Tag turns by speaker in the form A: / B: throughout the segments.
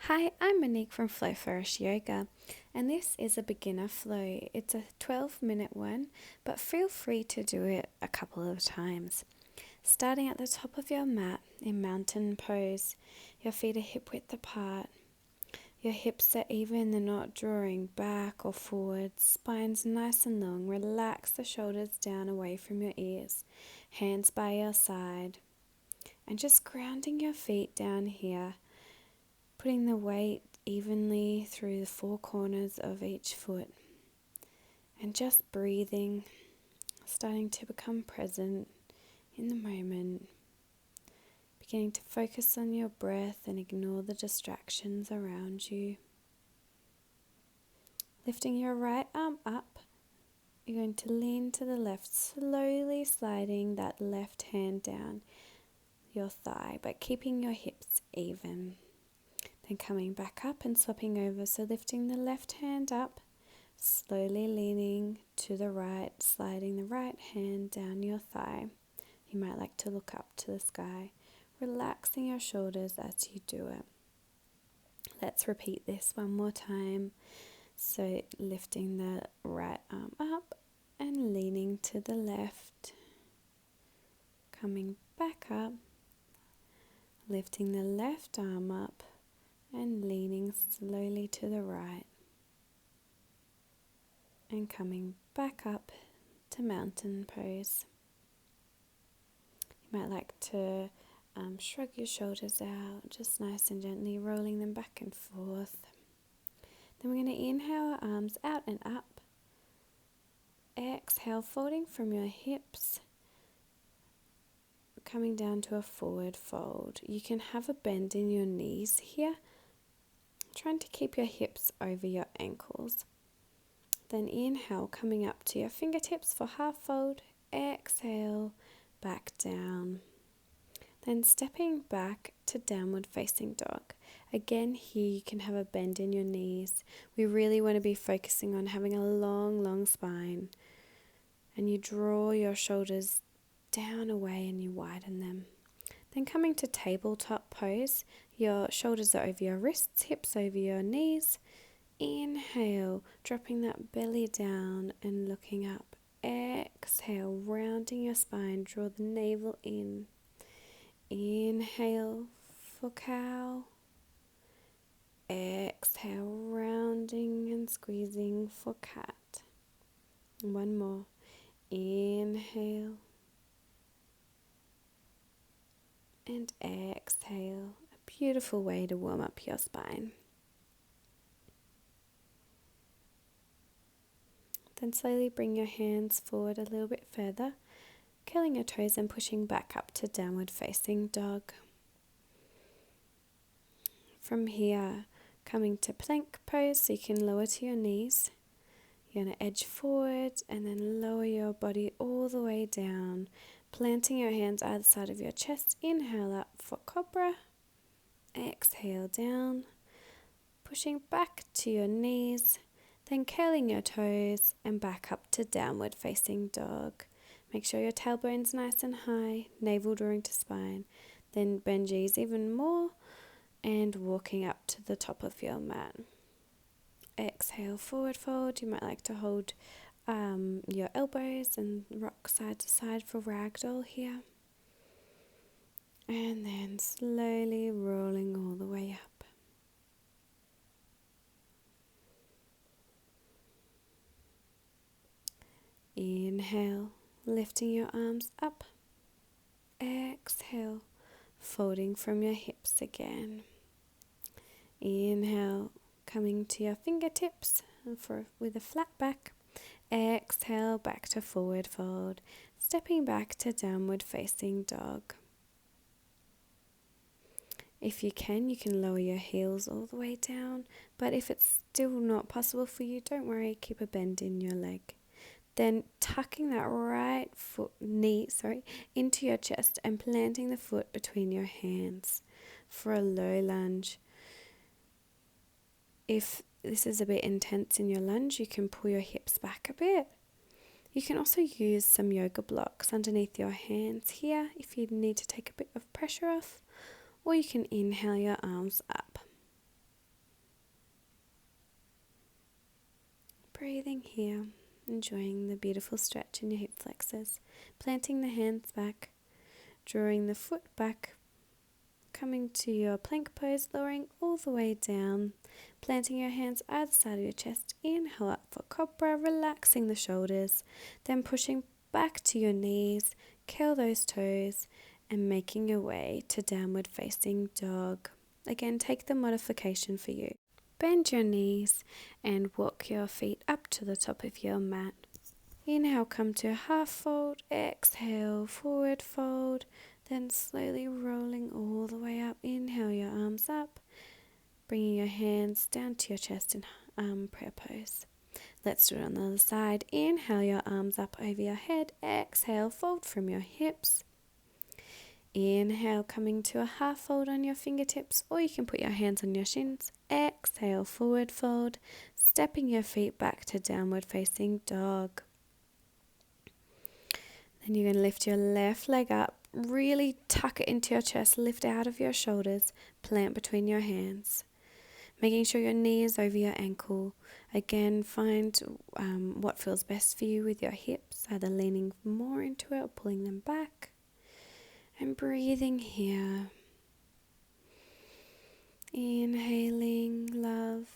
A: Hi, I'm Monique from Flourish Yoga, and this is a beginner flow. It's a 12-minute one, but feel free to do it a couple of times. Starting at the top of your mat in mountain pose, your feet are hip width apart. Your hips are even, they're not drawing back or forward. Spine's nice and long. Relax the shoulders down away from your ears. Hands by your side. And just grounding your feet down here. Putting the weight evenly through the four corners of each foot. And just breathing, starting to become present in the moment. Beginning to focus on your breath and ignore the distractions around you. Lifting your right arm up, you're going to lean to the left, slowly sliding that left hand down your thigh, but keeping your hips even. Then coming back up and swapping over, so lifting the left hand up, slowly leaning to the right, sliding the right hand down your thigh. You might like to look up to the sky, relaxing your shoulders as you do it. Let's repeat this one more time. So lifting the right arm up and leaning to the left, coming back up, lifting the left arm up and leaning slowly to the right, and coming back up to mountain pose. You might like to shrug your shoulders out, just nice and gently rolling them back and forth. Then we're going to inhale our arms out and up. Exhale, folding from your hips, coming down to a forward fold. You can have a bend in your knees here, trying to keep your hips over your ankles. Then inhale, coming up to your fingertips for half fold. Exhale, back down. Then stepping back to downward facing dog. Again, here you can have a bend in your knees. We really want to be focusing on having a long spine. And you draw your shoulders down away and you widen them. Then coming to tabletop pose, your shoulders are over your wrists, hips over your knees. Inhale, dropping that belly down and looking up. Exhale, rounding your spine, draw the navel in. Inhale for cow. Exhale, rounding and squeezing for cat. One more. Inhale. And exhale. A beautiful way to warm up your spine. Then slowly bring your hands forward a little bit further, curling your toes and pushing back up to downward facing dog. From here, coming to plank pose, so you can lower to your knees. You're going to edge forward and then lower your body all the way down, planting your hands either side of your chest. Inhale up for cobra. Exhale down, pushing back to your knees, then curling your toes and back up to downward facing dog. Make sure your tailbone's nice and high, navel drawing to spine. Then bend your knees even more and walking up to the top of your mat. Exhale, forward fold. You might like to hold your elbows and rock side to side for ragdoll here. And then slowly rolling all the way up. Inhale, lifting your arms up. Exhale, folding from your hips again. Inhale, coming to your fingertips with a flat back. Exhale, back to forward fold. Stepping back to downward facing dog. If you can lower your heels all the way down. But if it's still not possible for you, don't worry, keep a bend in your leg. Then tucking that right knee into your chest and planting the foot between your hands for a low lunge. If this is a bit intense in your lunge, you can pull your hips back a bit. You can also use some yoga blocks underneath your hands here if you need to take a bit of pressure off, or you can inhale your arms up. Breathing here, enjoying the beautiful stretch in your hip flexors, planting the hands back, drawing the foot back, coming to your plank pose, lowering all the way down, planting your hands either side of your chest, inhale up for cobra, relaxing the shoulders, then pushing back to your knees, curl those toes, and making your way to downward facing dog. Again, take the modification for you. Bend your knees and walk your feet up to the top of your mat. Inhale, come to a half fold, exhale, forward fold, then slowly rolling all the way up. Inhale your arms up, bringing your hands down to your chest in prayer pose. Let's do it on the other side. Inhale your arms up over your head, exhale, fold from your hips. Inhale, coming to a half fold on your fingertips, or you can put your hands on your shins. Exhale, forward fold, stepping your feet back to downward facing dog. Then you're going to lift your left leg up, really tuck it into your chest, lift out of your shoulders, plant between your hands. Making sure your knee is over your ankle. Again, find what feels best for you with your hips, either leaning more into it or pulling them back. And breathing here. Inhaling love,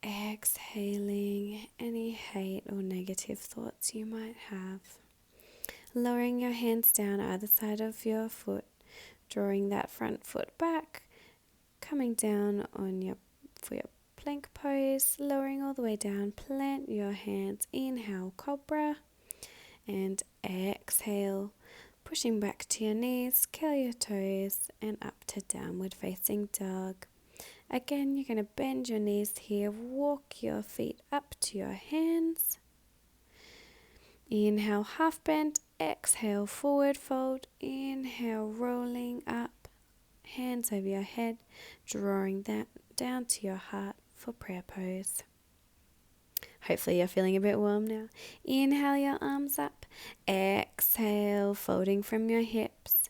A: exhaling any hate or negative thoughts you might have. Lowering your hands down either side of your foot, drawing that front foot back, coming down for your plank pose, lowering all the way down, plant your hands, inhale cobra, and exhale, pushing back to your knees, curl your toes, and up to downward facing dog. Again, you're going to bend your knees here, walk your feet up to your hands. Inhale, half bend, exhale, forward fold, inhale, rolling up, hands over your head, drawing that down to your heart for prayer pose. Hopefully you're feeling a bit warm now. Inhale your arms up, exhale, folding from your hips.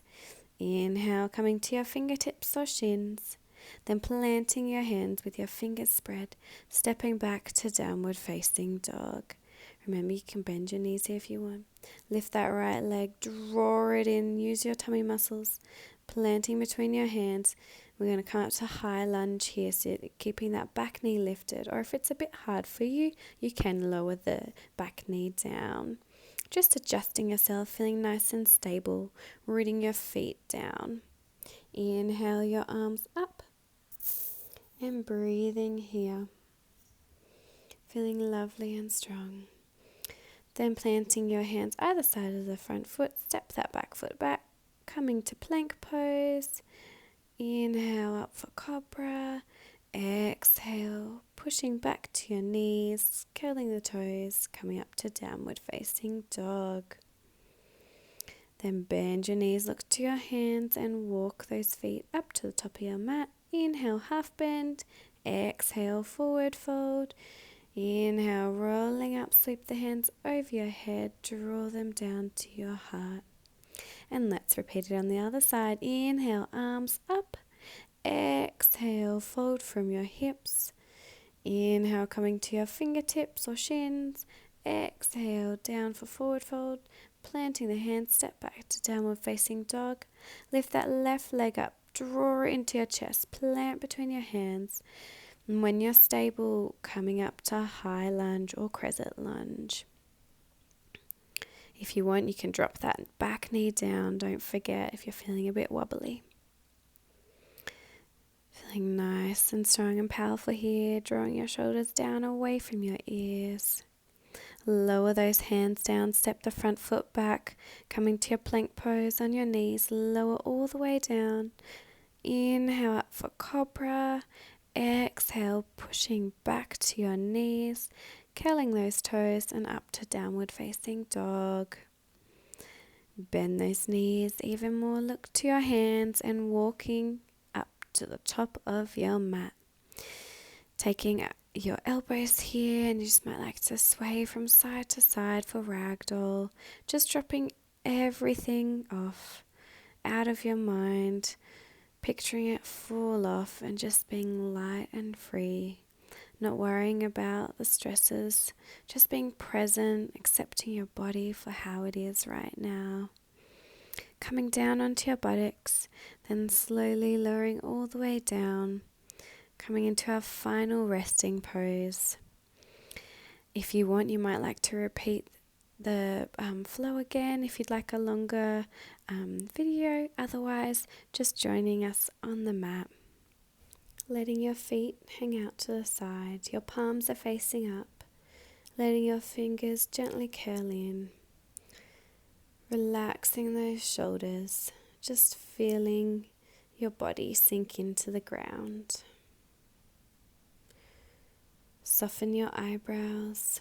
A: Inhale, coming to your fingertips or shins, then planting your hands with your fingers spread, stepping back to downward facing dog. Remember, you can bend your knees here if you want. Lift that right leg, draw it in, use your tummy muscles, planting between your hands. We're going to come up to high lunge here, so keeping that back knee lifted. Or if it's a bit hard for you, you can lower the back knee down. Just adjusting yourself, feeling nice and stable, rooting your feet down. Inhale your arms up and breathing here. Feeling lovely and strong. Then planting your hands either side of the front foot, step that back foot back, coming to plank pose. Inhale up for cobra, exhale, pushing back to your knees, curling the toes, coming up to downward facing dog. Then bend your knees, look to your hands and walk those feet up to the top of your mat. Inhale, half bend, exhale, forward fold. Inhale, rolling up, sweep the hands over your head, draw them down to your heart. And let's repeat it on the other side. Inhale, arms up. Exhale, fold from your hips. Inhale, coming to your fingertips or shins. Exhale, down for forward fold. Planting the hands, step back to downward facing dog. Lift that left leg up, draw it into your chest, plant between your hands. And when you're stable, coming up to high lunge or crescent lunge. If you want, you can drop that back knee down. Don't forget if you're feeling a bit wobbly. Feeling nice and strong and powerful here. Drawing your shoulders down away from your ears. Lower those hands down. Step the front foot back. Coming to your plank pose on your knees. Lower all the way down. Inhale up for cobra. Exhale, pushing back to your knees, curling those toes and up to downward facing dog. Bend those knees even more, look to your hands and walking up to the top of your mat. Taking your elbows here, and you just might like to sway from side to side for ragdoll, just dropping everything off, out of your mind. Picturing it fall off and just being light and free. not worrying about the stresses, just being present, accepting your body for how it is right now. Coming down onto your buttocks, then slowly lowering all the way down, coming into our final resting pose. If you want, you might like to repeat the flow again if you'd like a longer video. Otherwise, just joining us on the mat. Letting your feet hang out to the side. Your palms are facing up. Letting your fingers gently curl in. Relaxing those shoulders. Just feeling your body sink into the ground. Soften your eyebrows.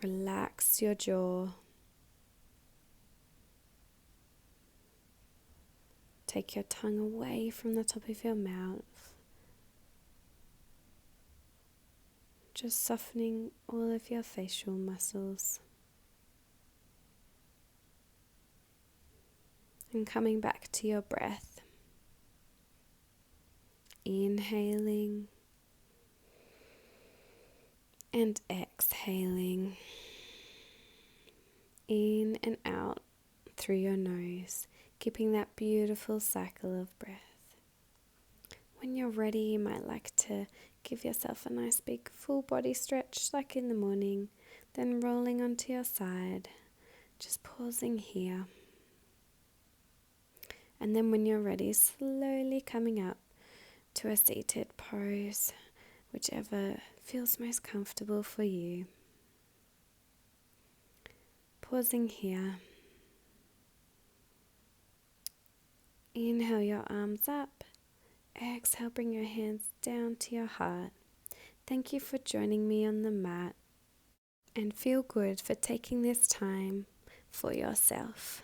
A: Relax your jaw. Take your tongue away from the top of your mouth. Just softening all of your facial muscles. And coming back to your breath. Inhaling and exhaling. In and out through your nose, keeping that beautiful cycle of breath. When you're ready, you might like to give yourself a nice big full body stretch like in the morning, then rolling onto your side, just pausing here. And then when you're ready, slowly coming up to a seated pose, whichever feels most comfortable for you. Pausing here. Inhale your arms up. Exhale, bring your hands down to your heart. Thank you for joining me on the mat, and feel good for taking this time for yourself.